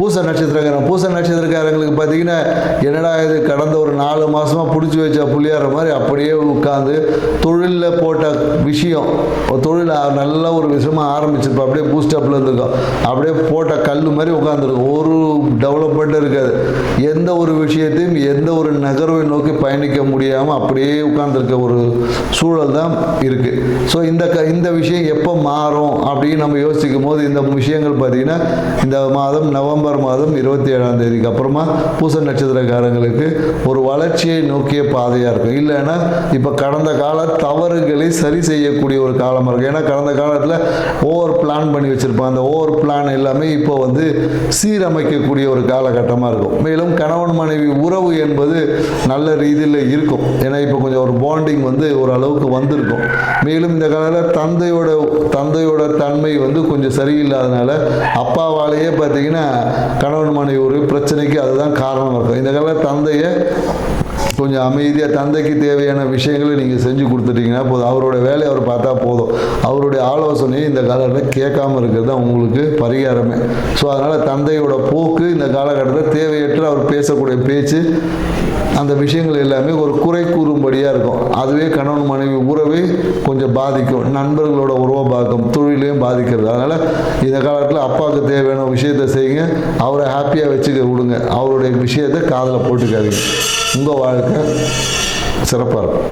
பூச நட்சத்திரக்காரங்க பூச நட்சத்திரக்காரங்களுக்கு பார்த்தீங்கன்னா என்னடா இது கடந்த ஒரு 4 மாதமாக பிடிச்சி வச்ச புள்ளியார மாதிரி அப்படியே உட்காந்து தொழிலில் போட்ட விஷயம் தொழில் நல்ல ஒரு விஷயமாக ஆரம்பிச்சிருப்போம், அப்படியே பூஸ்டப்பில் இருந்திருக்கோம், அப்படியே போட்ட கல் மாதிரி உட்காந்துருக்கும், ஒரு டெவலப்மெண்ட் இருக்காது, எந்த ஒரு விஷயத்தையும் எந்த ஒரு நகர்வை நோக்கி பயணிக்க முடியாமல் அப்படியே உட்காந்துருக்க ஒரு சூழல் தான் இருக்குது. ஸோ இந்த விஷயம் எப்போ மாறும் அப்படின்னு நம்ம யோசிக்கும் போது இந்த விஷயங்கள் பார்த்திங்கன்னா இந்த மாதம் நவம்பர் மாதம் 27ஆம் தேதிக்கு அப்புறமா பூச நட்சத்திரக்காரங்களுக்கு ஒரு வளர்ச்சியை நோக்கிய பாதையாக இருக்கும். இல்லைன்னா இப்போ கடந்த கால தவறுகளை சரி செய்யக்கூடிய ஒரு காலமாக இருக்கும். ஏன்னா கடந்த காலத்தில் ஓவர் பிளான் பண்ணி வச்சுருப்பாங்க, அந்த ஓவர் பிளான் எல்லாமே இப்போ வந்து சீரமைக்கக்கூடிய ஒரு காலகட்டமாக இருக்கும். மேலும் கணவன் மனைவி உறவு என்பது நல்ல ரீதியில் இருக்கும். ஏன்னா இப்போ கொஞ்சம் ஒரு பாண்டிங் வந்து ஓரளவுக்கு வந்திருக்கும். மேலும் இந்த காலத்தில் தந்தையோட தன்மை வந்து கொஞ்சம் சரியில்லாதனால அப்பாவாலேயே பார்த்தீங்கன்னா கணவன் மனைவி ஒரு பிரச்சனைக்கு அதுதான் காரணமாக இருக்கும். இந்த காலத்தில் தந்தையை கொஞ்சம் அமைதியாக தந்தைக்கு தேவையான விஷயங்களை நீங்கள் செஞ்சு கொடுத்துட்டீங்கன்னா போதும், அவரோட வேலையை அவர் பார்த்தா போதும், அவருடைய ஆலோசனையை இந்த காலகட்டத்தில் கேட்காம இருக்கிறது தான் உங்களுக்கு பரிகாரமே. ஸோ அதனால் தந்தையோட போக்கு இந்த காலகட்டத்தில் தேவையற்ற அவர் பேசக்கூடிய பேச்சு அந்த விஷயங்கள் எல்லாமே ஒரு குறை கூறும்படியாக இருக்கும். அதுவே கணவன் மனைவி உறவை கொஞ்சம் பாதிக்கும், நண்பர்களோட உறவை பாதிக்கும், தொழிலையும் பாதிக்கிறது. அதனால் இந்த காலத்தில் அப்பாவுக்கு தேவையான விஷயத்தை செய்யுங்க, அவரை ஹாப்பியாக வச்சுக்க விடுங்க, அவருடைய விஷயத்தை காதில் போட்டுக்காதீங்க. உங்கள் வாழ்க்கை சிறப்பாக இருக்கும்.